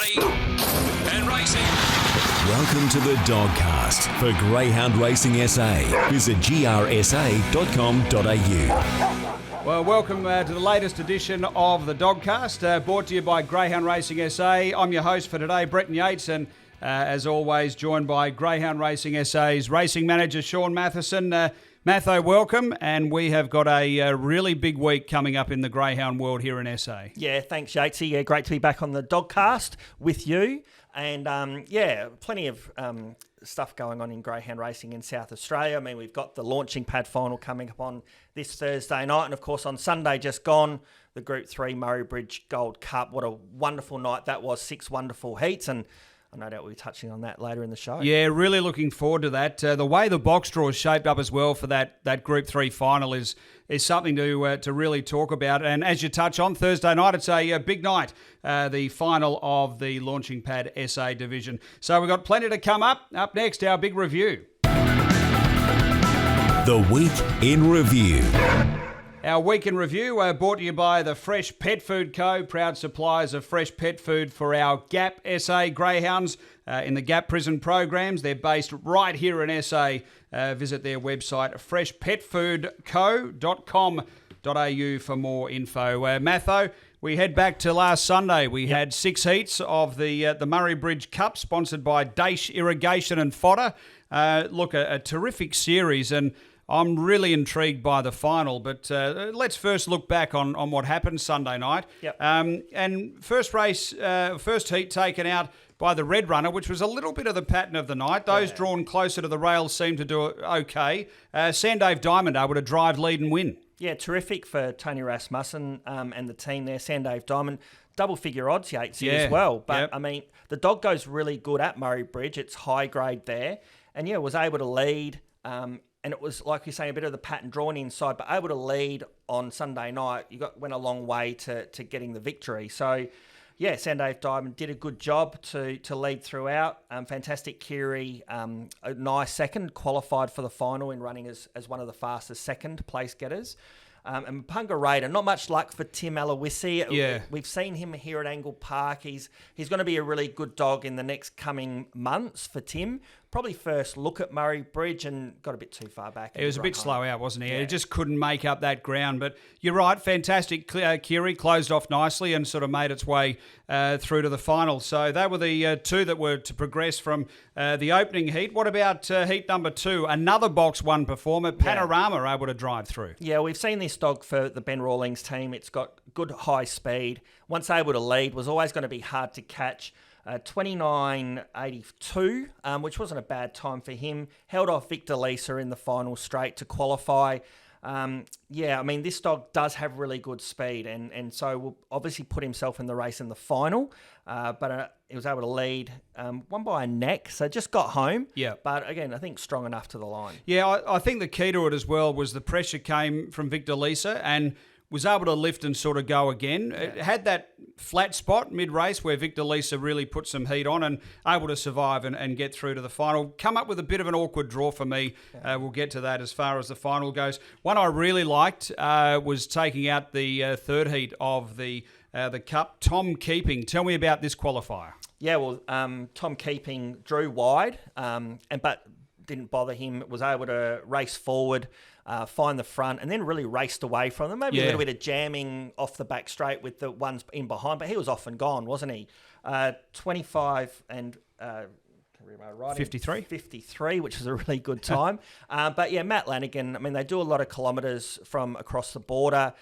Ready and racing. Welcome to the Dogcast for Greyhound Racing SA. Visit grsa.com.au. Well, welcome to the latest edition of the Dogcast, brought to you by Greyhound Racing SA. I'm your host for today, Brenton Yates, and as always, joined by Greyhound Racing SA's racing manager, Shaun Mathieson. Matho, welcome, and we have got a really big week coming up in the greyhound world here in SA. Yeah, thanks, Yatesy. Yeah, great to be back on the Dogcast with you. And, plenty of stuff going on in greyhound racing in South Australia. I mean, we've got the launching pad final coming up on this Thursday night. And, of course, on Sunday just gone, the Group 3 Murray Bridge Gold Cup. What a wonderful night that was. 6 wonderful heats. And no doubt we'll be touching on that later in the show. Yeah, really looking forward to that. The way the box draw is shaped up as well for that Group 3 final is something to really talk about. And as you touch on, Thursday night, it's a big night, the final of the Launching Pad SA division. So we've got plenty to come up. Up next, our big review. The Week in Review. Our week in review brought to you by the Fresh Pet Food Co., proud suppliers of fresh pet food for our GAP SA greyhounds in the GAP prison programs. They're based right here in SA. Visit their website, freshpetfoodco.com.au for more info. Matho, we head back to last Sunday. We had 6 heats of the Murray Bridge Cup, sponsored by Daesh Irrigation and Fodder. A terrific series, and I'm really intrigued by the final, but let's first look back on what happened Sunday night. Yep. And first heat taken out by the Red Runner, which was a little bit of the pattern of the night. Those drawn closer to the rails seemed to do okay. Sandave Diamond able to drive, lead and win. Yeah, terrific for Tony Rasmussen and the team there. Sandave Diamond, double-figure odds, Yates, as well. But, I mean, the dog goes really good at Murray Bridge. It's high grade there. And, was able to lead. And it was, like you're saying, a bit of the pattern drawn inside, but able to lead on Sunday night, went a long way to getting the victory. So, Sandave Diamond did a good job to lead throughout. Fantastic Kiri, a nice second, qualified for the final in running as one of the fastest second place getters. And Punga Raider, not much luck for Tim Aloisi. Yeah. We've seen him here at Angle Park. He's going to be a really good dog in the next coming months for Tim. Probably first look at Murray Bridge and got a bit too far back. It was a bit slow out, wasn't he? Yeah. He just couldn't make up that ground. But you're right, fantastic. Kiri closed off nicely and sort of made its way through to the final. So they were the two that were to progress from the opening heat. What about heat number 2? Another Box 1 performer, Panorama, able to drive through. Yeah, we've seen this dog for the Ben Rawlings team. It's got good high speed. Once able to lead, was always going to be hard to catch. 29.82, which wasn't a bad time for him. Held off Victor Lisa in the final straight to qualify. This dog does have really good speed, and so will obviously put himself in the race in the final. But he was able to lead, won by a neck, so just got home. Yeah. But again, I think strong enough to the line. Yeah, I think the key to it as well was the pressure came from Victor Lisa and was able to lift and sort of go again. Yeah. It had that flat spot mid-race where Victor Lisa really put some heat on and able to survive and get through to the final. Come up with a bit of an awkward draw for me. Yeah. We'll get to that as far as the final goes. One I really liked was taking out the third heat of the Cup, Tom Keeping. Tell me about this qualifier. Yeah, well, Tom Keeping drew wide, but didn't bother him. Was able to race forward, find the front, and then really raced away from them. Maybe a little bit of jamming off the back straight with the ones in behind, but he was off and gone, wasn't he? 25 and... 53, which is a really good time. Matt Lanigan, I mean, they do a lot of kilometres from across the border.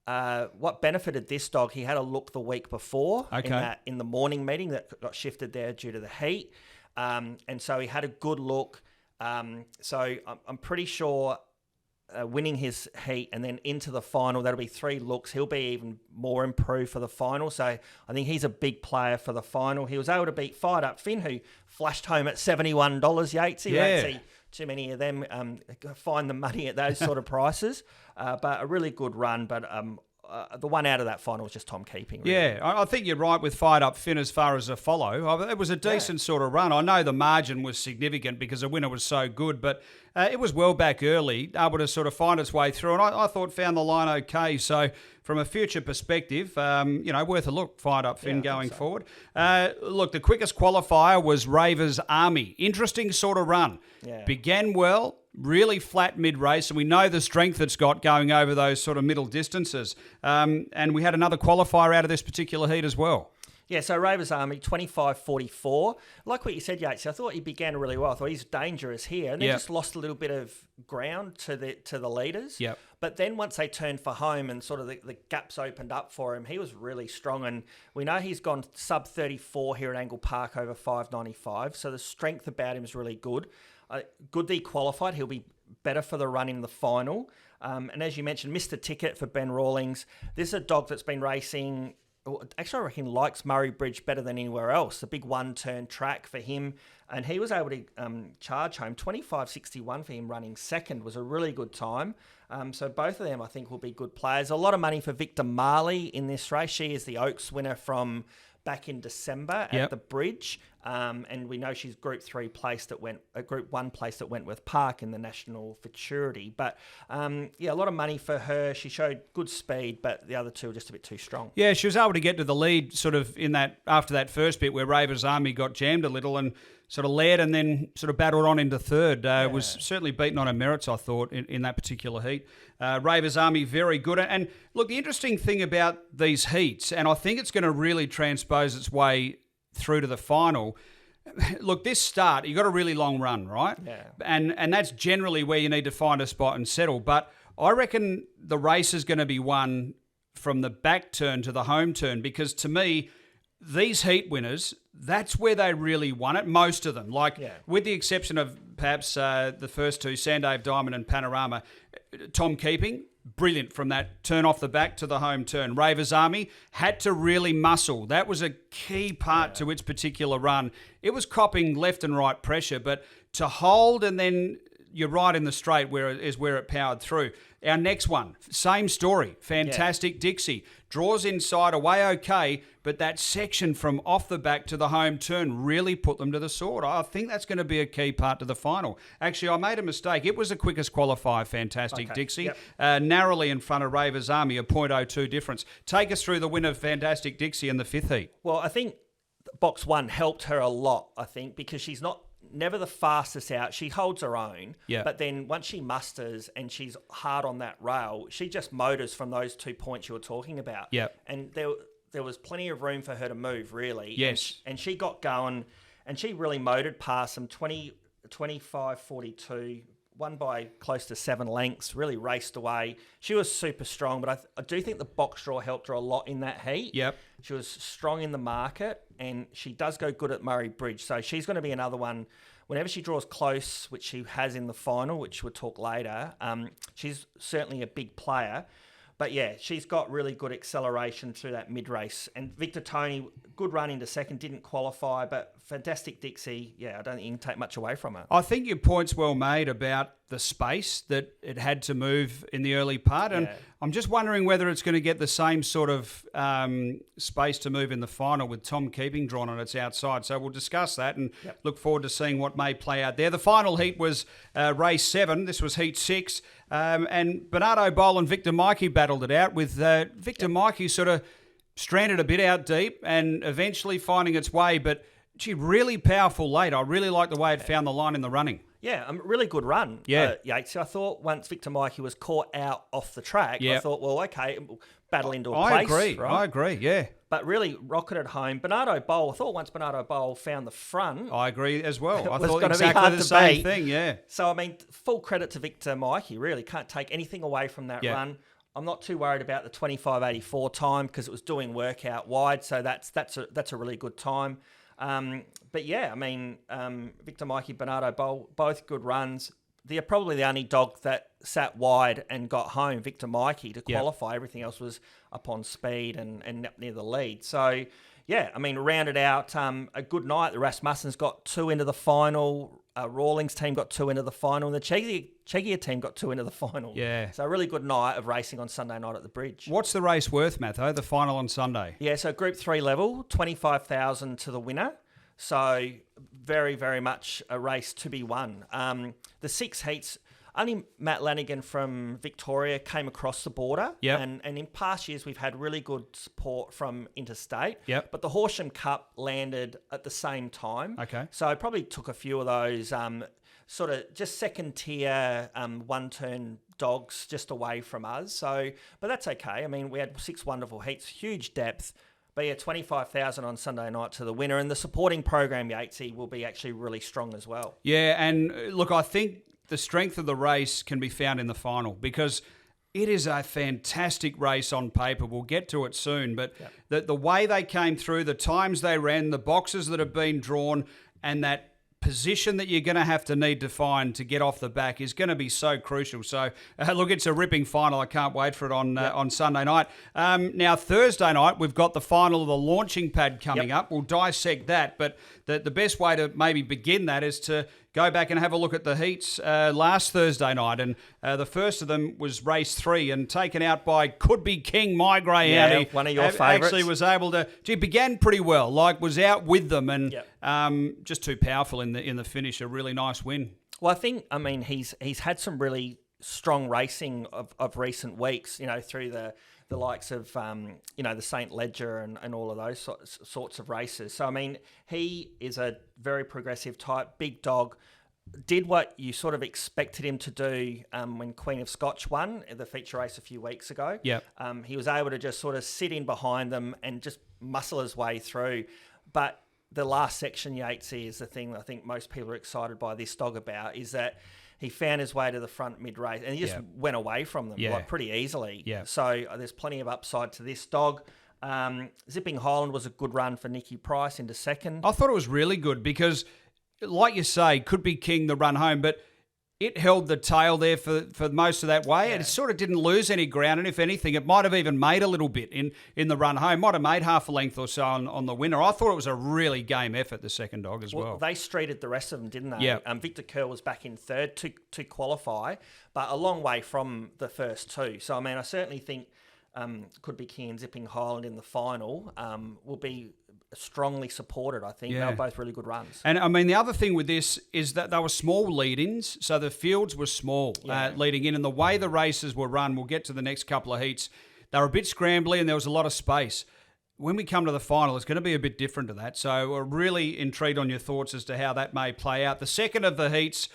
What benefited this dog, he had a look the week before in the morning meeting that got shifted there due to the heat. And so he had a good look. So I'm pretty sure winning his heat and then into the final, that'll be 3 looks. He'll be even more improved for the final. So I think he's a big player for the final. He was able to beat Fired Up Finn, who flashed home at $71, Yatesy. You don't see too many of them find the money at those sort of prices. But a really good run. But the one out of that final was just Tom Keeping. Really. Yeah, I think you're right with Fired Up Finn as far as a follow. It was a decent sort of run. I know the margin was significant because the winner was so good, but it was well back early, able to sort of find its way through, and I thought found the line okay. So from a future perspective, worth a look, Fired Up Finn going forward. Look, the quickest qualifier was Raver's Army. Interesting sort of run. Yeah. Began well, really flat mid-race, and we know the strength it's got going over those sort of middle distances. And we had another qualifier out of this particular heat as well. Yeah, so Raver's Army, 25.44. Like what you said, Yates, I thought he began really well. I thought he's dangerous here. And then just lost a little bit of ground to the leaders. Yep. But then once they turned for home and sort of the gaps opened up for him, he was really strong. And we know he's gone sub 34 here at Angle Park over 5.95. So the strength about him is really good. Good that he qualified. He'll be better for the run in the final. And as you mentioned, missed the ticket for Ben Rawlings. This is a dog that's been racing... Actually, I reckon likes Murray Bridge better than anywhere else. A big one-turn track for him. And he was able to charge home. 25.61 for him running second was a really good time. So both of them, I think, will be good players. A lot of money for Victor Marley in this race. She is the Oaks winner from back in December at the Bridge. And we know she's Group 3 place that went, Group 1 place at Wentworth Park in the National Futurity. But a lot of money for her. She showed good speed, but the other two were just a bit too strong. Yeah, she was able to get to the lead sort of in that after that first bit where Raver's Army got jammed a little and sort of led and then sort of battled on into third. Was certainly beaten on her merits, I thought, in that particular heat. Raver's Army, very good. And look, the interesting thing about these heats, and I think it's going to really transpose its way through to the final. Look, this start, you got a really long run, right? Yeah. And that's generally where you need to find a spot and settle. But I reckon the race is going to be won from the back turn to the home turn because to me, these heat winners, that's where they really won it, most of them. With the exception of perhaps the first two, Sandave Diamond and Panorama, Tom Keeping, brilliant from that turn off the back to the home turn. Raver's Army had to really muscle. That was a key part to its particular run. It was copping left and right pressure, but to hold and then you're right in the straight where it powered through. Our next one, same story. Fantastic Dixie. Draws inside, away okay, but that section from off the back to the home turn really put them to the sword. I think that's going to be a key part to the final. Actually, I made a mistake. It was the quickest qualifier, Fantastic Dixie. Yep. Narrowly in front of Raver's Army, a .02 difference. Take us through the win of Fantastic Dixie in the fifth heat. Well, I think box one helped her a lot, because she's never the fastest out. She holds her own. Yeah. But then once she musters and she's hard on that rail, she just motors from those 2 points you were talking about. Yeah. And there was plenty of room for her to move, really. Yes. And she got going and she really motored past them 25.42, won by close to 7 lengths, really raced away. She was super strong, but I do think the box draw helped her a lot in that heat. Yep. She was strong in the market, and she does go good at Murray Bridge. So she's going to be another one. Whenever she draws close, which she has in the final, which we'll talk later, she's certainly a big player. But yeah, she's got really good acceleration through that mid-race. And Victor Tony, good run into second, didn't qualify, but Fantastic Dixie, I don't think you can take much away from her. I think your point's well made about the space that it had to move in the early part. And I'm just wondering whether it's going to get the same sort of space to move in the final with Tom Keeping drawn on its outside. So we'll discuss that and look forward to seeing what may play out there. The final heat was race 7. This was heat 6. And Bernardo Bowl and Victor Mikey battled it out with Victor Mikey sort of stranded a bit out deep and eventually finding its way. But really powerful late. I really like the way it found the line in the running. Yeah, a really good run, Yates. So I thought once Victor Mikey was caught out off the track, I thought, well, okay, battle into a place. I agree, yeah. But really rocketed home. Bernardo Bowl, I thought once Bernardo Bowl found the front... I agree as well. I thought exactly the same thing, yeah. So, I mean, full credit to Victor Mikey, really. Can't take anything away from that run. I'm not too worried about the 25.84 time because it was doing work out wide, so that's a really good time. But yeah, I mean, Victor Mikey, Bernardo Bowl, both good runs. They're probably the only dog that sat wide and got home, Victor Mikey, to qualify. Everything else was up on speed and near the lead. So, yeah, I mean, rounded out a good night. The Rasmussen's got 2 into the final. Rawlings team got 2 into the final, and the Chegia team got 2 into the final. Yeah. So a really good night of racing on Sunday night at the Bridge. What's the race worth, Matho, the final on Sunday? Yeah, so Group 3 level, 25,000 to the winner. So very, very much a race to be won. The 6 heats, only Matt Lanigan from Victoria came across the border. Yep. And in past years, we've had really good support from interstate. Yep. But the Horsham Cup landed at the same time. Okay. So I probably took a few of those sort of just second tier one-turn dogs just away from us. So, but that's okay. I mean, we had 6 wonderful heats, huge depth. But yeah, 25,000 on Sunday night to the winner. And the supporting program, Yatesy, will be actually really strong as well. Yeah, and look, I think the strength of the race can be found in the final because it is a fantastic race on paper. We'll get to it soon, but the way they came through, the times they ran, the boxes that have been drawn, and that position that you're going to need to find to get off the back is going to be so crucial. So, look, it's a ripping final. I can't wait for it on Sunday night. Now, Thursday night, we've got the final of the launching pad coming up. We'll dissect that, but the best way to maybe begin that is to go back and have a look at the heats last Thursday night. And the first of them was race 3 and taken out by Could Be King, my greyhound. Yeah, one of your favourites. Actually was able to... began pretty well, was out with them and just too powerful in the finish. A really nice win. Well, I think, he's had some really strong racing of recent weeks, through the likes of, the St. Ledger and all of those sorts of races. So, he is a very progressive type, big dog, did what you sort of expected him to do when Queen of Scotch won the feature race a few weeks ago. Yep. He was able to just sort of sit in behind them and just muscle his way through. But the last section, Yatesy, is the thing that I think most people are excited by this dog about, is that he found his way to the front mid-race and he just went away from them pretty easily. Yeah. So there's plenty of upside to this dog. Zipping Highland was a good run for Nicky Price into second. I thought it was really good because, like you say, Could Be King the run home, but it held the tail there for most of that way. Yeah. It sort of didn't lose any ground, and if anything, it might have even made a little bit in the run home. Might have made half a length or so on the winner. I thought it was a really game effort, the second dog as well. They streeted the rest of them, didn't they? Yeah. Victor Kerr was back in third to qualify, but a long way from the first 2. So, I certainly think Could Be King and Zipping Highland in the final will be strongly supported, I think. Yeah. They were both really good runs. And, the other thing with this is that they were small lead-ins, so the fields were small leading in, and the way the races were run, we'll get to the next couple of heats, they were a bit scrambly and there was a lot of space. When we come to the final, it's going to be a bit different to that, so we're really intrigued on your thoughts as to how that may play out. The second of the heats,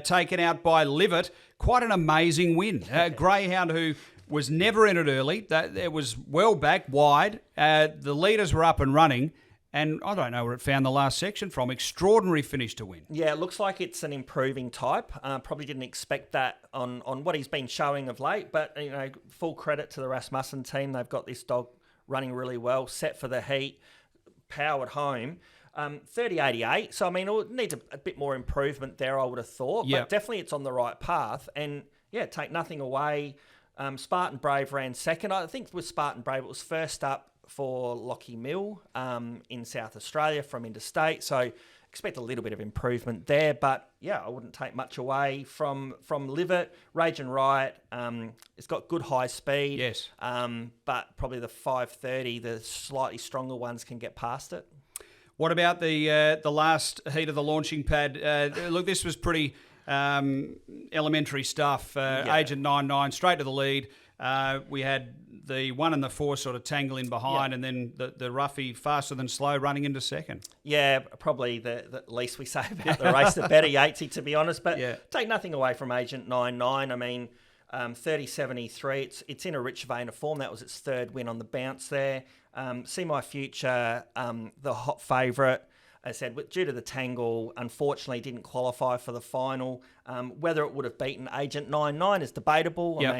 taken out by Livet, quite an amazing win. Greyhound who was never in it early, it was well back, wide, the leaders were up and running, and I don't know where it found the last section from. Extraordinary finish to win. Yeah, it looks like it's an improving type. Probably didn't expect that on what he's been showing of late. But, full credit to the Rasmussen team. They've got this dog running really well, set for the heat, powered home. 30.88. So, it needs a bit more improvement there, I would have thought. Yep. But definitely it's on the right path. And, take nothing away. Spartan Brave ran second. I think with Spartan Brave, it was first up for Lockie Mill in South Australia from interstate. So expect a little bit of improvement there. But, I wouldn't take much away from Livet. Rage and Riot, it's got good high speed. Yes. But probably the 5.30, the slightly stronger ones can get past it. What about the last heat of the launching pad? Look, this was pretty elementary stuff. Agent 99 straight to the lead. We had the 1 and the 4 sort of tangle in behind, and then the roughie faster than slow running into second. Yeah, probably the least we say about the race, the better, Yatesy, to be honest. But take nothing away from Agent 99. 30.73. It's in a rich vein of form. That was its 3rd win on the bounce there. See My Future, the hot favourite. As I said, due to the tangle, unfortunately didn't qualify for the final. Whether it would have beaten Agent 99 is debatable. Yep.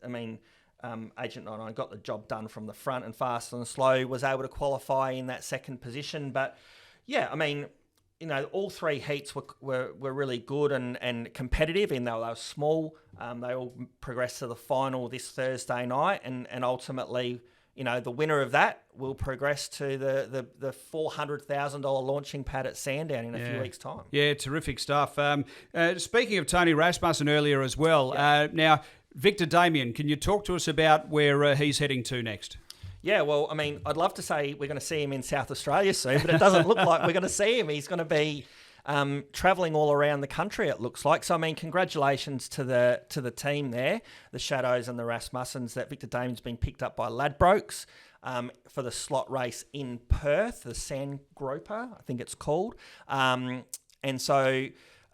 Agent 99 got the job done from the front, and Fast and Slow was able to qualify in that second position. But all 3 heats were really good and competitive, even though they were small. They all progressed to the final this Thursday night, and ultimately the winner of that will progress to the $400,000 launching pad at Sandown in a few weeks' time. Yeah, terrific stuff. Speaking of Tony Rasmussen earlier as well, now Victor Damien, can you talk to us about where he's heading to next? Yeah, well, I mean, I'd love to say we're going to see him in South Australia soon, but it doesn't look like we're going to see him. He's going to be travelling all around the country, it looks like. So, I mean, congratulations to the team there, the Shadows and the Rasmussens, that Victor Damien's been picked up by Ladbrokes for the slot race in Perth, the Sandgroper, I think it's called. And so,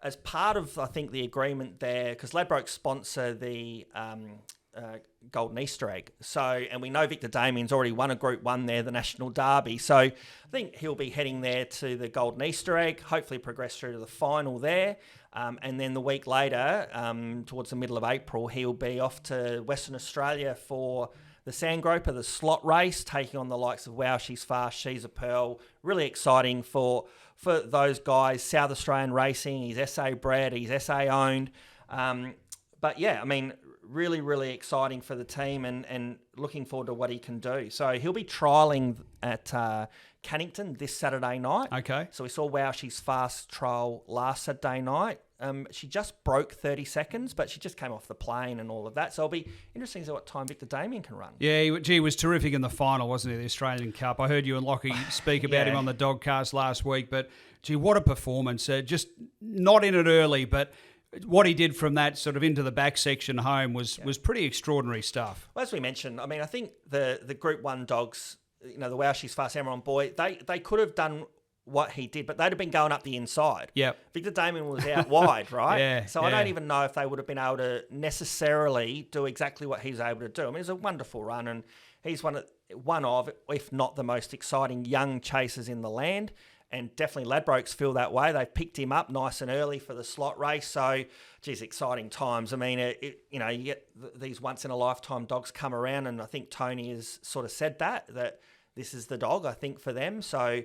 as part of, I think, the agreement there, because Ladbrokes sponsor the Golden Easter Egg. So, and we know Victor Damien's already won a Group 1 there, the National Derby. So I think he'll be heading there to the Golden Easter Egg, hopefully progress through to the final there. And then the week later, towards the middle of April, he'll be off to Western Australia for the Sandgroper, the slot race, taking on the likes of Wow, She's Fast, She's a Pearl. Really exciting for those guys. South Australian racing, he's SA bred, he's SA owned. But yeah, I mean, really, really exciting for the team and looking forward to what he can do. So he'll be trialling at Cannington this Saturday night. Okay. So we saw Wow, She's Fast trial last Saturday night. She just broke 30 seconds, but she just came off the plane and all of that. So it'll be interesting to see what time Victor Damien can run. Yeah, he was terrific in the final, wasn't he, the Australian Cup? I heard you and Lockie speak about him on the Dogcast last week, but gee, what a performance. Just not in it early, but what he did from that sort of into the back section home was pretty extraordinary stuff. Well, as we mentioned, I mean, I think the Group 1 dogs, the Wow, She's Fast, Amaron Boy, they could have done what he did, but they'd have been going up the inside. Yep. Victor Damien was out wide, right? Yeah. So I don't even know if they would have been able to necessarily do exactly what he's able to do. I mean, it's a wonderful run, and he's one of, if not the most exciting young chasers in the land. And definitely Ladbrokes feel that way. They've picked him up nice and early for the slot race. So, geez, exciting times. I mean, you get these once-in-a-lifetime dogs come around, and I think Tony has sort of said that this is the dog, I think, for them. So,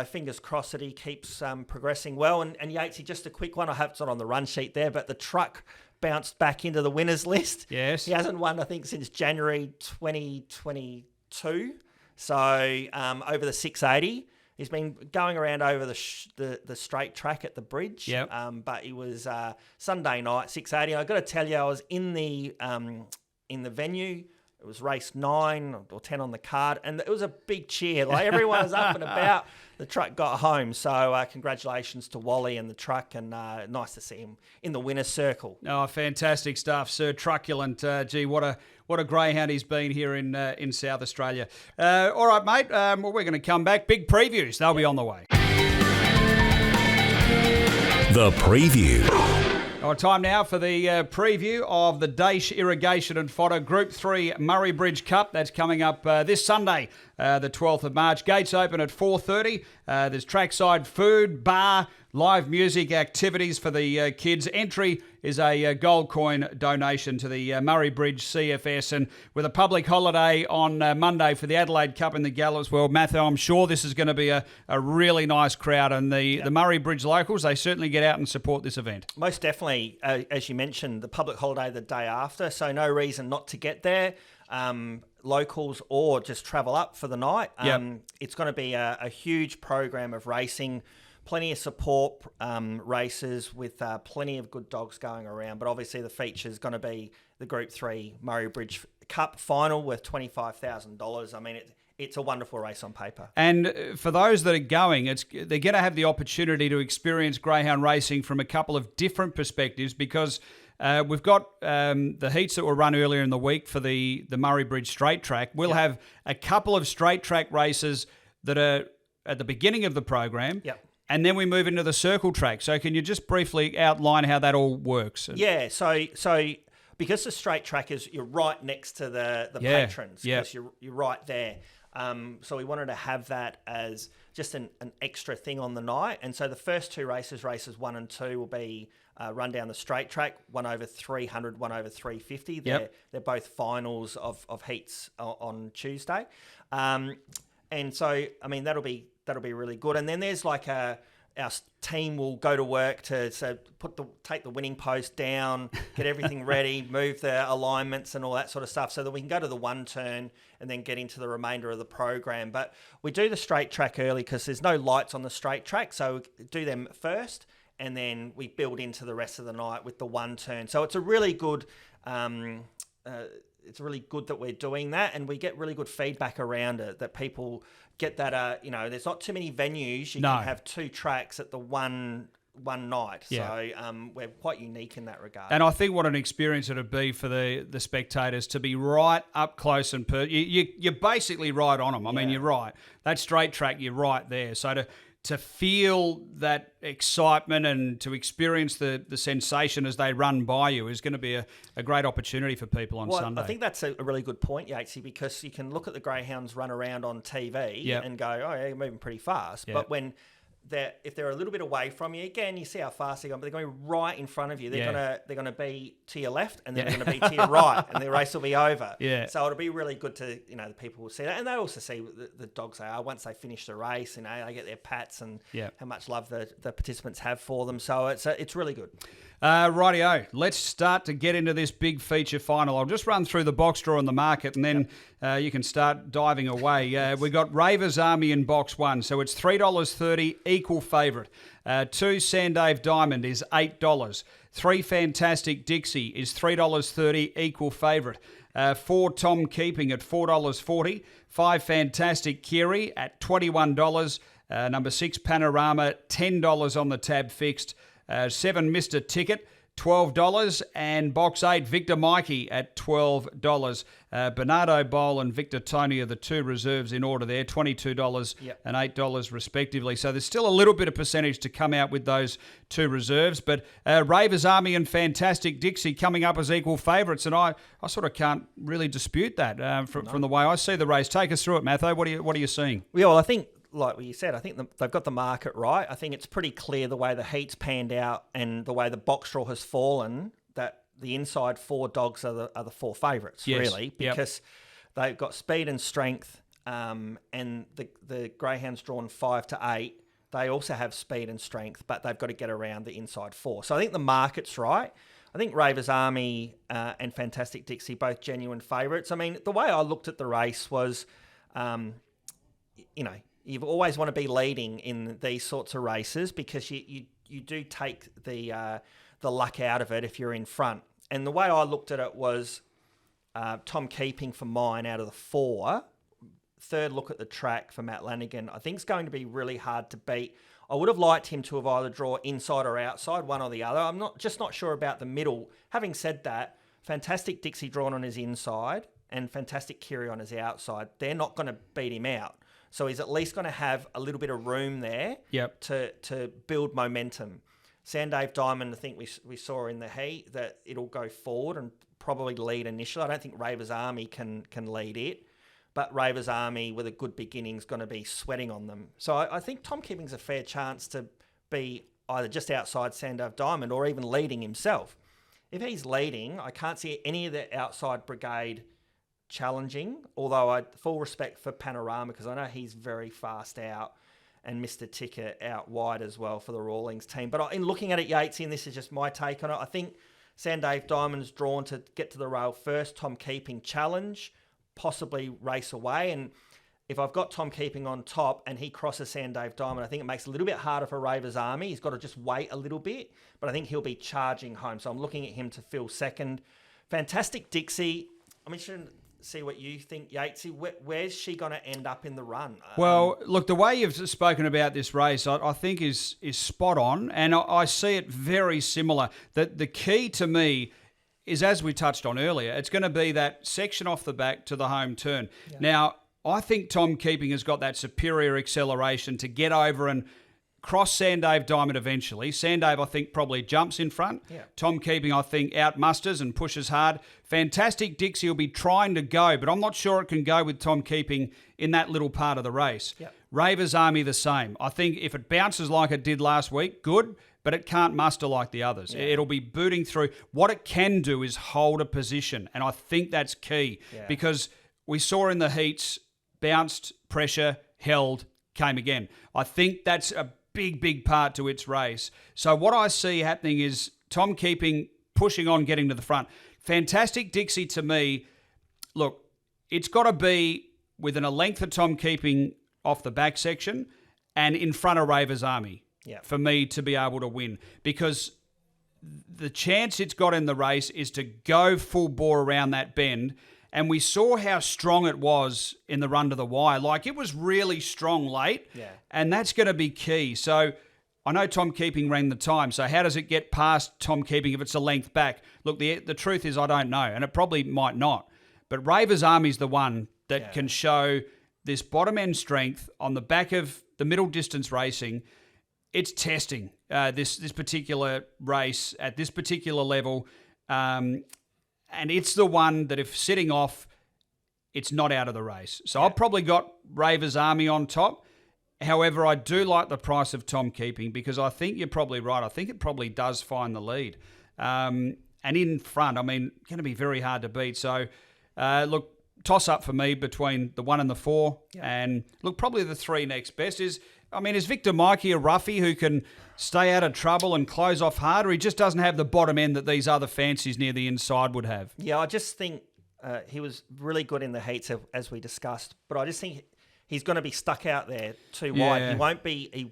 fingers crossed that he keeps progressing well. And Yatesy, just a quick one. I hope it's not on the run sheet there, but the truck bounced back into the winners list. Yes. He hasn't won, I think, since January 2022. So, over the 680. He's been going around over the straight track at the bridge. Yep. But he was Sunday night, 680. I've got to tell you, I was in the venue. It was race 9 or 10 on the card, and it was a big cheer. Like, everyone was up and about. The truck got home. So congratulations to Wally and the truck, and nice to see him in the winner's circle. Oh, fantastic stuff, Sir Truculent. Gee, what a greyhound he's been here in South Australia. All right, mate. Well, we're going to come back. Big previews. They'll be on the way. The preview. Our time now for the preview of the Daish Irrigation and Fodder Group 3 Murray Bridge Cup. That's coming up this Sunday, the 12th of March. Gates open at 4:30. There's trackside food, bar, live music, activities for the kids. Entry is a gold coin donation to the Murray Bridge CFS. And with a public holiday on Monday for the Adelaide Cup in the Gallops World, Matthew, I'm sure this is going to be a really nice crowd. And the Murray Bridge locals, they certainly get out and support this event. Most definitely. As you mentioned, the public holiday the day after, so no reason not to get there. Locals or just travel up for the night. It's going to be a huge program of racing, plenty of support races with plenty of good dogs going around. But obviously the feature is going to be the Group 3 Murray Bridge Cup final worth $25,000. I mean, it's a wonderful race on paper. And for those that are going, they're going to have the opportunity to experience greyhound racing from a couple of different perspectives, because we've got the heats that were run earlier in the week for the Murray Bridge straight track. We'll have a couple of straight track races that are at the beginning of the program. Yep. And then we move into the circle track. So can you just briefly outline how that all works? Yeah, so because the straight track is, you're right next to the patrons, because you're right there. So we wanted to have that as just an extra thing on the night. And so the first two races 1 and 2, will be run down the straight track, 1 over 300, 1 over 350. They're both finals of heats on Tuesday. And so, I mean, that'll be really good. And then there's like a our team will go to work to take the winning post down, get everything ready, move the alignments and all that sort of stuff, so that we can go to the one turn and then get into the remainder of the program. But we do the straight track early because there's no lights on the straight track, so we do them first, and then we build into the rest of the night with the one turn. So it's a really good. It's really good that we're doing that, and we get really good feedback around it, that people get that, there's not too many venues. You can have 2 tracks at the one night. Yeah. So we're quite unique in that regard. And I think what an experience it would be for the spectators to be right up close and you're basically right on them. I mean, you're right. That straight track, you're right there. So to feel that excitement and to experience the sensation as they run by you is going to be a great opportunity for people on Sunday. I think that's a really good point, Yatesy, because you can look at the greyhounds run around on TV and go, oh, yeah, you're moving pretty fast. Yep. But if they're a little bit away from you, again, you see how fast they're going, but they're going right in front of you. They're gonna be to your left, and then they're going to be to your right, and the race will be over. Yeah. So it'll be really good to, the people will see that, and they also see the dogs they are once they finish the race. They get their pats and how much love the participants have for them. So it's really good. Rightio, let's start to get into this big feature final. I'll just run through the box draw on the market, and then you can start diving away. We got Raver's Army in box 1, so it's $3.30, equal favourite. 2 Sandave Diamond is $8. 3 Fantastic Dixie is $3.30, equal favourite. 4 Tom Keeping at $4.40. 5 Fantastic Kiri at $21. Number 6 Panorama, $10 on the tab fixed. 7 Mr. Ticket, $12, and box 8 Victor Mikey at $12. Bernardo Bowl and Victor Tony are the 2 reserves in order there, $22 and $8 respectively. So there's still a little bit of percentage to come out with those 2 reserves, but Raver's Army and Fantastic Dixie coming up as equal favourites, and I sort of can't really dispute that from the way I see the race. Take us through it, Matho. What are you seeing? Yeah, well, I think, like what you said, I think they've got the market right. I think it's pretty clear the way the heat's panned out and the way the box draw has fallen that the inside 4 dogs are the 4 favourites, really, because they've got speed and strength, and the greyhounds drawn 5 to 8. They also have speed and strength, but they've got to get around the inside 4. So I think the market's right. I think Raver's Army and Fantastic Dixie, both genuine favourites. I mean, the way I looked at the race was, you always want to be leading in these sorts of races because you do take the luck out of it if you're in front. And the way I looked at it was Tom Keeping for mine out of the 4. Third look at the track for Matt Lanigan. I think it's going to be really hard to beat. I would have liked him to have either draw inside or outside, one or the other. I'm not sure about the middle. Having said that, Fantastic Dixie drawn on his inside and Fantastic Kiri on his outside. They're not going to beat him out. So he's at least going to have a little bit of room there to build momentum. Sandave Diamond, I think we saw in the heat that it'll go forward and probably lead initially. I don't think Raver's Army can lead it, but Raver's Army with a good beginning is going to be sweating on them. So I think Tom Keeping's a fair chance to be either just outside Sandave Diamond or even leading himself. If he's leading, I can't see any of the outside brigade challenging, although I full respect for Panorama because I know he's very fast out, and Mr. Ticket out wide as well for the Rawlings team. But in looking at it, Yatesy, and this is just my take on it, I think Sandave Diamond's drawn to get to the rail first. Tom Keeping challenge, possibly race away, and if I've got Tom Keeping on top and he crosses Sandave Diamond, I think it makes it a little bit harder for Raver's Army. He's got to just wait a little bit, but I think he'll be charging home. So I'm looking at him to fill second. Fantastic Dixie, I'm interested to see what you think, Yatesy. Where's she going to end up in the run? Well, look, the way you've spoken about this race, I think is spot on, and I see it very similar. The key to me is, as we touched on earlier, it's going to be that section off the back to the home turn. Yeah. Now, I think Tom Keeping has got that superior acceleration to get over and cross Sandave Diamond eventually. Sandave, I think, probably jumps in front. Yeah. Tom Keeping, I think, outmusters and pushes hard. Fantastic Dixie will be trying to go, but I'm not sure it can go with Tom Keeping in that little part of the race. Yep. Raver's Army the same. I think if it bounces like it did last week, good, but it can't muster like the others. Yeah. It'll be booting through. What it can do is hold a position, and I think that's key because we saw in the heats, bounced, pressure, held, came again. I think that's a big part to its race. So what I see happening is Tom Keeping pushing on, getting to the front. Fantastic Dixie to me, look, it's got to be within a length of Tom Keeping off the back section and in front of Raver's Army for me to be able to win, because the chance it's got in the race is to go full bore around that bend. And we saw how strong it was in the run to the wire. Like, it was really strong late, and that's going to be key. So I know Tom Keeping ran the time, so how does it get past Tom Keeping if it's a length back? Look, the truth is I don't know, and it probably might not. But Raver's Army's the one that can show this bottom-end strength on the back of the middle distance racing. It's testing this particular race at this particular level. And it's the one that if sitting off, it's not out of the race. So I've probably got Raver's Army on top. However, I do like the price of Tom Keeping, because I think you're probably right. I think it probably does find the lead. And in front, I mean, going to be very hard to beat. So, look, toss up for me between the 1 and the 4. And, look, probably the 3 next best is Victor Mikey a roughie who can stay out of trouble and close off hard, or he just doesn't have the bottom end that these other fancies near the inside would have? Yeah, I just think he was really good in the heats, as we discussed, but I just think he's going to be stuck out there too wide. He won't be.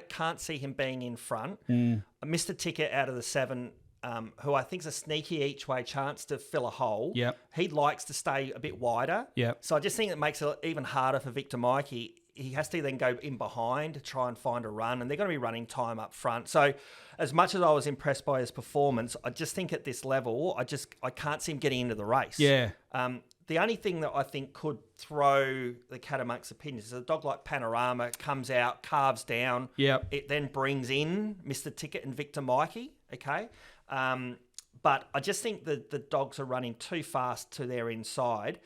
Can't see him being in front. Mr. Ticket out of the 7, who I think is a sneaky each way chance to fill a hole. He likes to stay a bit wider. So I just think it makes it even harder for Victor Mikey. He has to then go in behind to try and find a run, and they're going to be running time up front. So as much as I was impressed by his performance, I just think at this level, I can't see him getting into the race. The only thing that I think could throw the cat amongst opinions is a dog like Panorama comes out, carves down. It then brings in Mr. Ticket and Victor Mikey, okay? But I just think that the dogs are running too fast to their inside.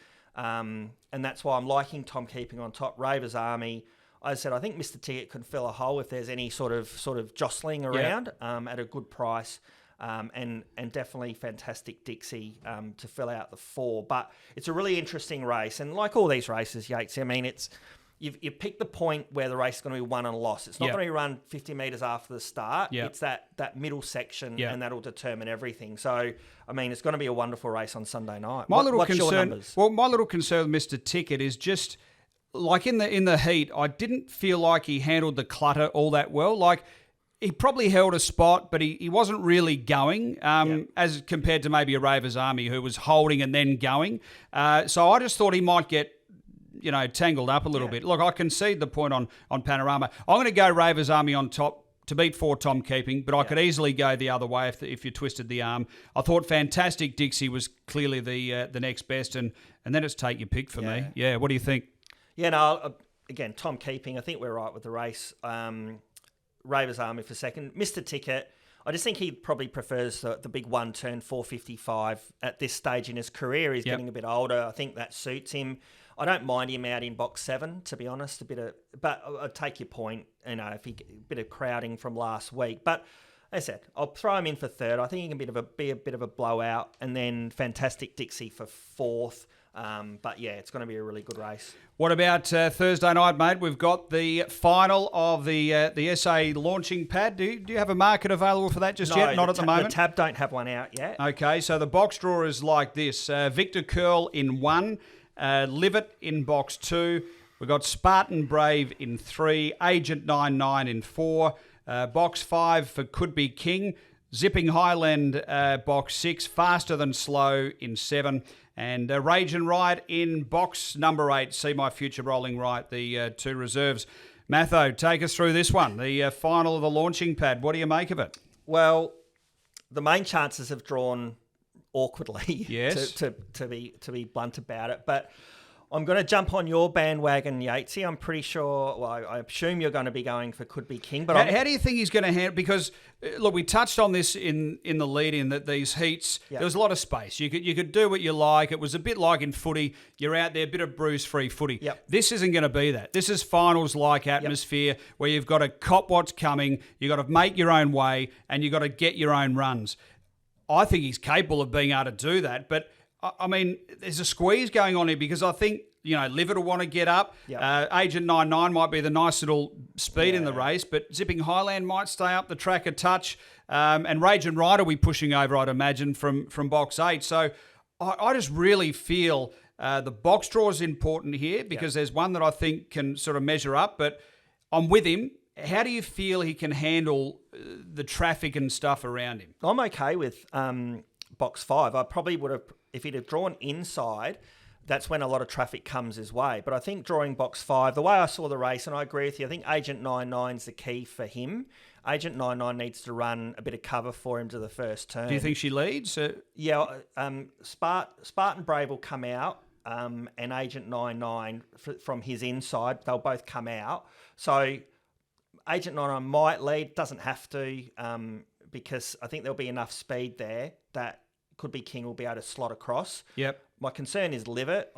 And that's why I'm liking Tom Keeping on top. Raver's Army, I said, I think Mr. Ticket could fill a hole if there's any sort of jostling around at a good price. And definitely Fantastic Dixie to fill out the 4. But it's a really interesting race. And like all these races, Yates, I mean, you pick the point where the race is going to be won and lost. It's not going to be run 50 metres after the start. It's that middle section, and that'll determine everything. So, I mean, it's going to be a wonderful race on Sunday night. My little concern with Mr. Ticket is just, like in the heat, I didn't feel like he handled the clutter all that well. Like, he probably held a spot, but he wasn't really going, as compared to maybe a Raver's Army who was holding and then going. So I just thought he might get, tangled up a little bit. Look, I concede the point on Panorama. I'm going to go Raver's Army on top to beat 4 Tom Keeping, but I could easily go the other way if you twisted the arm. I thought Fantastic Dixie was clearly the next best, and then it's take your pick for me. Yeah, what do you think? Yeah, no, again, Tom Keeping, I think we're right with the race. Raver's Army for second. Mr. Ticket, I just think he probably prefers the big one turn 455 at this stage in his career. He's getting a bit older. I think that suits him. I don't mind him out in box 7, to be honest. But I take your point. If he a bit of crowding from last week. But as I said, I'll throw him in for 3rd. I think he can be a bit of a blowout, and then Fantastic Dixie for 4th. But yeah, it's going to be a really good race. What about Thursday night, mate? We've got the final of the SA launching pad. Do you have a market available for that just yet? Not at the moment. The tab don't have one out yet. Okay, so the box draw is like this: Victor Curl in 1, Livet in box 2. We've got Spartan Brave in 3, Agent 99 in 4, box 5 for Could Be King, Zipping Highland box 6, Faster Than Slow in 7. And Rage and Riot in box number 8. See My Future Rolling Right, the 2 reserves. Matho, take us through this one, the final of the launching pad. What do you make of it? Well, the main chances have drawn awkwardly, yes, to be blunt about it. But I'm going to jump on your bandwagon, Yatesy. I'm pretty sure, well, I assume you're going to be going for Could Be King. But how do you think he's going to handle? Because, look, we touched on this in the lead-in, that these heats, there was a lot of space. You could do what you like. It was a bit like in footy. You're out there, a bit of bruise-free footy. This isn't going to be that. This is finals-like atmosphere where you've got to cop what's coming, you've got to make your own way, and you've got to get your own runs. I think he's capable of being able to do that, but I mean, there's a squeeze going on here because I think Livet will want to get up. Yep. Agent 99 might be the nice little speed in the race, but Zipping Highland might stay up the track a touch. And Rage and Ride will be pushing over, I'd imagine, from box 8. So I just really feel the box draw is important here because there's one that I think can sort of measure up, but I'm with him. How do you feel he can handle the traffic and stuff around him? I'm okay with box 5. I probably would have, if he'd have drawn inside, that's when a lot of traffic comes his way. But I think drawing box 5, the way I saw the race, and I agree with you, I think Agent 99's the key for him. Agent 99 needs to run a bit of cover for him to the first turn. Do you think she leads? Spartan Brave will come out, and Agent 99 from his inside, they'll both come out. So Agent 99 might lead, doesn't have to, because I think there'll be enough speed there that Could Be King will be able to slot across. Yep. My concern is Livet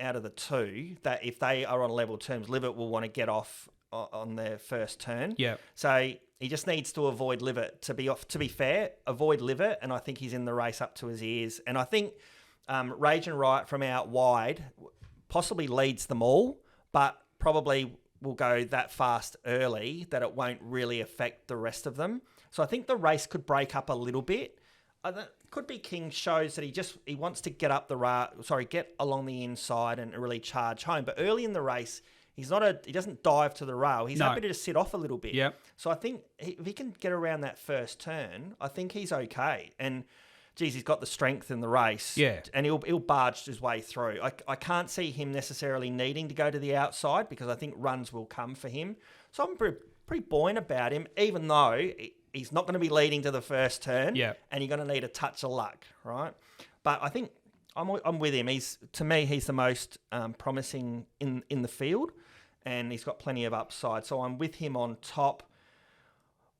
out of the two, that if they are on level terms, Livet will want to get off on their first turn. Yeah. So he just needs to avoid Livet. To be fair, avoid Livet, and I think he's in the race up to his ears. And I think Rage and Riot from out wide possibly leads them all, but probably will go that fast early that it won't really affect the rest of them. So I think the race could break up a little bit. Could Be King shows that he wants to get along the inside and really charge home. But early in the race, he doesn't dive to the rail. He's happy to just sit off a little bit. Yep. So I think if he can get around that first turn, I think he's okay. And geez, he's got the strength in the race. Yeah. And he'll barge his way through. I can't see him necessarily needing to go to the outside because I think runs will come for him. So I'm pretty buoyant about him, even though he's not going to be leading to the first turn. Yeah. And you're going to need a touch of luck, right? But I think I'm with him. To me, he's the most promising in the field, and he's got plenty of upside. So I'm with him on top.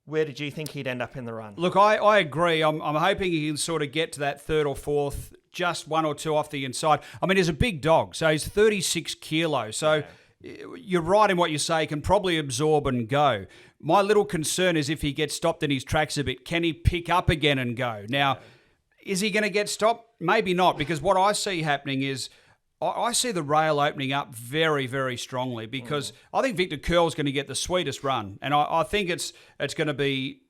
Where did you think he'd end up in the run? Look, I agree. I'm hoping he can sort of get to that third or fourth, just one or two off the inside. I mean, he's a big dog, so he's 36 kilos. So you're right in what you say, can probably absorb and go. My little concern is if he gets stopped in his tracks a bit, can he pick up again and go? Now, is he going to get stopped? Maybe not, because what I see happening is I see the rail opening up very, very strongly because I think Victor Curl's going to get the sweetest run. And I think it's going to be...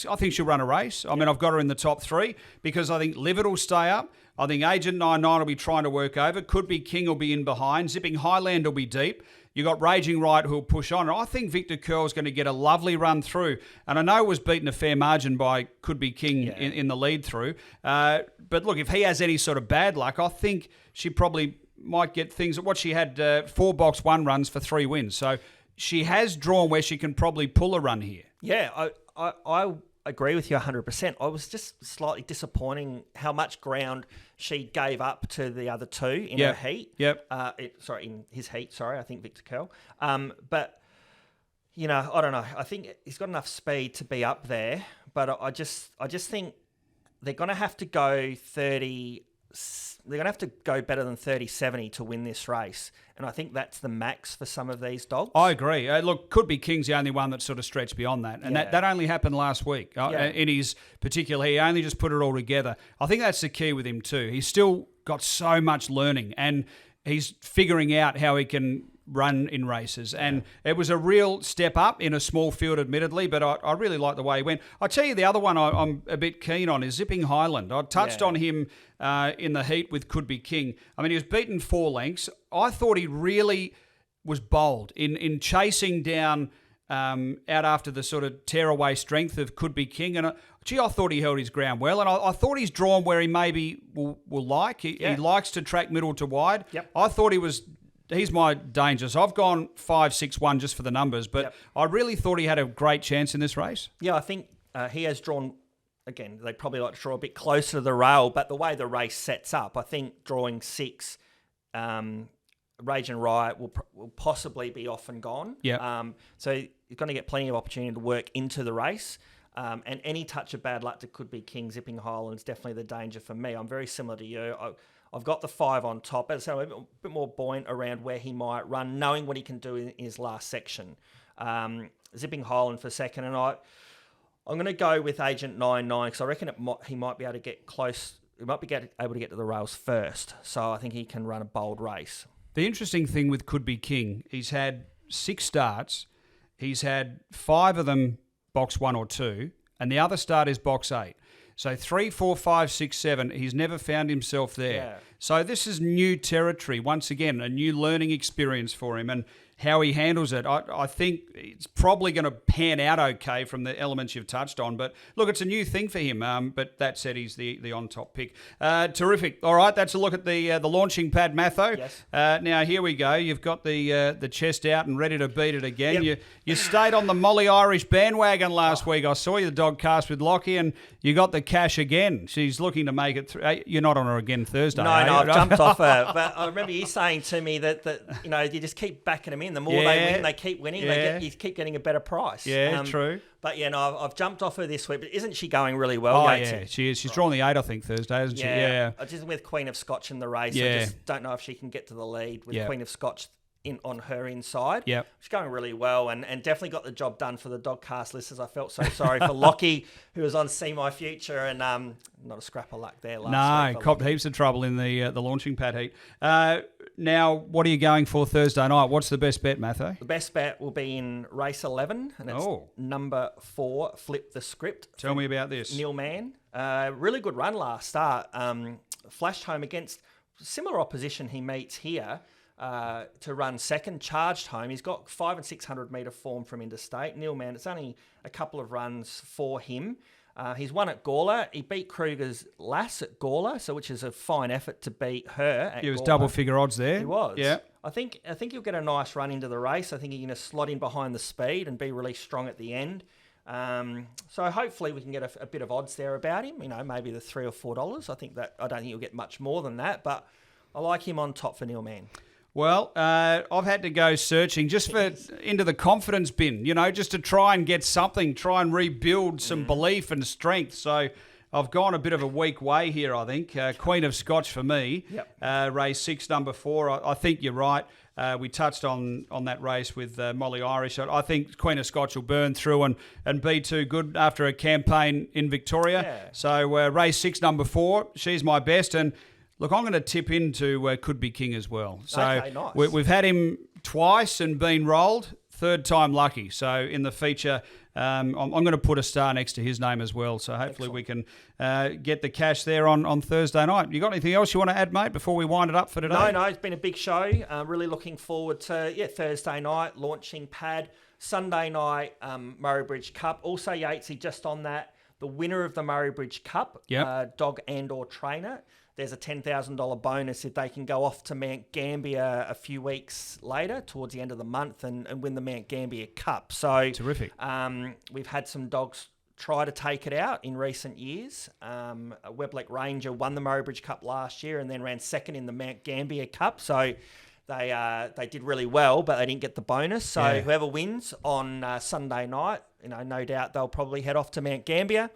I think she'll run a race. I mean, I've got her in the top 3 because I think Livet will stay up. I think Agent 99 will be trying to work over. Could Be King will be in behind. Zipping Highland will be deep. You got Raging Riot who'll push on. And I think Victor Curl's going to get a lovely run through. And I know it was beaten a fair margin by Could Be King in the lead through. But look, if he has any sort of bad luck, I think she probably might get things. What she had 4 box 1 runs for 3 wins. So she has drawn where she can probably pull a run here. Yeah, I agree with you 100%. I was just slightly disappointing how much ground she gave up to the other two in her heat. Yep. In his heat, I think Victor Curl. But, I don't know. I think he's got enough speed to be up there, but I just think they're going to have to go 30... They're going to have to go better than 30-70 to win this race. And I think that's the max for some of these dogs. I agree. Look, Could Be King's the only one that sort of stretched beyond that. And that only happened last week. In his particular, he only just put it all together. I think that's the key with him too. He's still got so much learning and he's figuring out how he can run in races. And it was a real step up in a small field, admittedly, but I really like the way he went. I'll tell you the other one I'm a bit keen on is Zipping Highland. I touched on him in the heat with Could Be King. I mean, he was beaten 4 lengths. I thought he really was bold in chasing down out after the sort of tearaway strength of Could Be King. And I thought he held his ground well. And I thought he's drawn where he maybe will like. He likes to track middle to wide. Yep. I thought he's my danger. So I've gone 5-6-1 just for the numbers, but I really thought he had a great chance in this race. Yeah, I think he has drawn, again, they'd probably like to draw a bit closer to the rail, but the way the race sets up, I think drawing 6, Rage and Riot will possibly be off and gone. So you're going to get plenty of opportunity to work into the race. And any touch of bad luck to Could Be King, Zipping Highland is definitely the danger for me. I'm very similar to you. I've got the 5 on top. As I say, I'm a bit more buoyant around where he might run, knowing what he can do in his last section. Zipping Highland for second, and I'm going to go with Agent 99 because I reckon he might be able to get close. He might be able to get to the rails first. So I think he can run a bold race. The interesting thing with Could Be King, he's had 6 starts. He's had 5 of them box 1 or 2, and the other start is box 8. So 3, 4, 5, 6, 7, he's never found himself there. Yeah. So this is new territory. Once again, a new learning experience for him, and how he handles it. I think it's probably going to pan out okay from the elements you've touched on. But look, it's a new thing for him. But that said, he's the on-top pick. Terrific. All right, that's a look at the launching pad, Matho. Yes. Now, here we go. You've got the chest out and ready to beat it again. Yep. You stayed on the Molly Irish bandwagon last week. I saw you the Dogcast with Lockie, and you got the cash again. She's looking to make it through. You're not on her again Thursday, No, I've jumped off her. But I remember you saying to me that you just keep backing them in. The more they win, they keep winning. You keep getting a better price. Yeah, true. But I've jumped off her this week. But isn't she going really well? Oh, Yates? yeah, she is. She's drawn the 8, I think, Thursday, isn't she? Yeah. Just with Queen of Scotch in the race. Yeah. I just don't know if she can get to the lead with Queen of Scotch on her inside. Yep. She's going really well and definitely got the job done for the Dogcast listeners. I felt so sorry for Lockie, who was on See My Future, and not a scrap of luck there last week. No, copped heaps of trouble in the launching pad heat. Now, what are you going for Thursday night? What's the best bet, Matho? The best bet will be in race 11, and it's number 4, Flip the Script. Tell me about this. Neil Mann. Really good run last start. Flashed home against similar opposition he meets here. To run second, charged home. He's got 500 and 600 metre form from interstate. Neil Mann, it's only a couple of runs for him. He's won at Gawler. He beat Kruger's Lass at Gawler, which is a fine effort to beat her at He was Gawler. double figure odds there. He was. Yeah. I think he'll get a nice run into the race. I think he's going to slot in behind the speed and be really strong at the end. So hopefully we can get a bit of odds there about him. Maybe the $3 or $4. I don't think you'll get much more than that, but I like him on top for Neil Mann. Well, I've had to go searching just into the confidence bin, just to try and get something, try and rebuild some belief and strength. So I've gone a bit of a weak way here, I think. Queen of Scotch for me. Yep. Race 6, number 4. I think you're right. We touched on that race with Molly Irish. I think Queen of Scotch will burn through and be too good after a campaign in Victoria. Yeah. So race 6, number 4, she's my best. And look, I'm going to tip into Could Be King as well. So okay, nice. We've had him twice and been rolled, third time lucky. So in the feature, I'm going to put a star next to his name as well. So hopefully we can get the cash there on Thursday night. You got anything else you want to add, mate, before we wind it up for today? No, it's been a big show. Really looking forward to Thursday night, launching pad. Sunday night, Murray Bridge Cup. Also, Yatesy, just on that, the winner of the Murray Bridge Cup, dog and or trainer, there's a $10,000 bonus if they can go off to Mount Gambier a few weeks later, towards the end of the month, and win the Mount Gambier Cup. So terrific. We've had some dogs try to take it out in recent years. A Weblek Ranger won the Murray Bridge Cup last year and then ran second in the Mount Gambier Cup. So they did really well, but they didn't get the bonus. So whoever wins on Sunday night, no doubt they'll probably head off to Mount Gambier.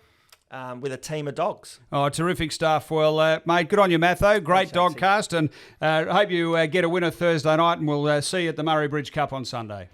With a team of dogs. Oh, terrific stuff. Well, mate, good on you, Matho. Great Dogcast, and I hope you get a winner Thursday night, and we'll see you at the Murray Bridge Cup on Sunday.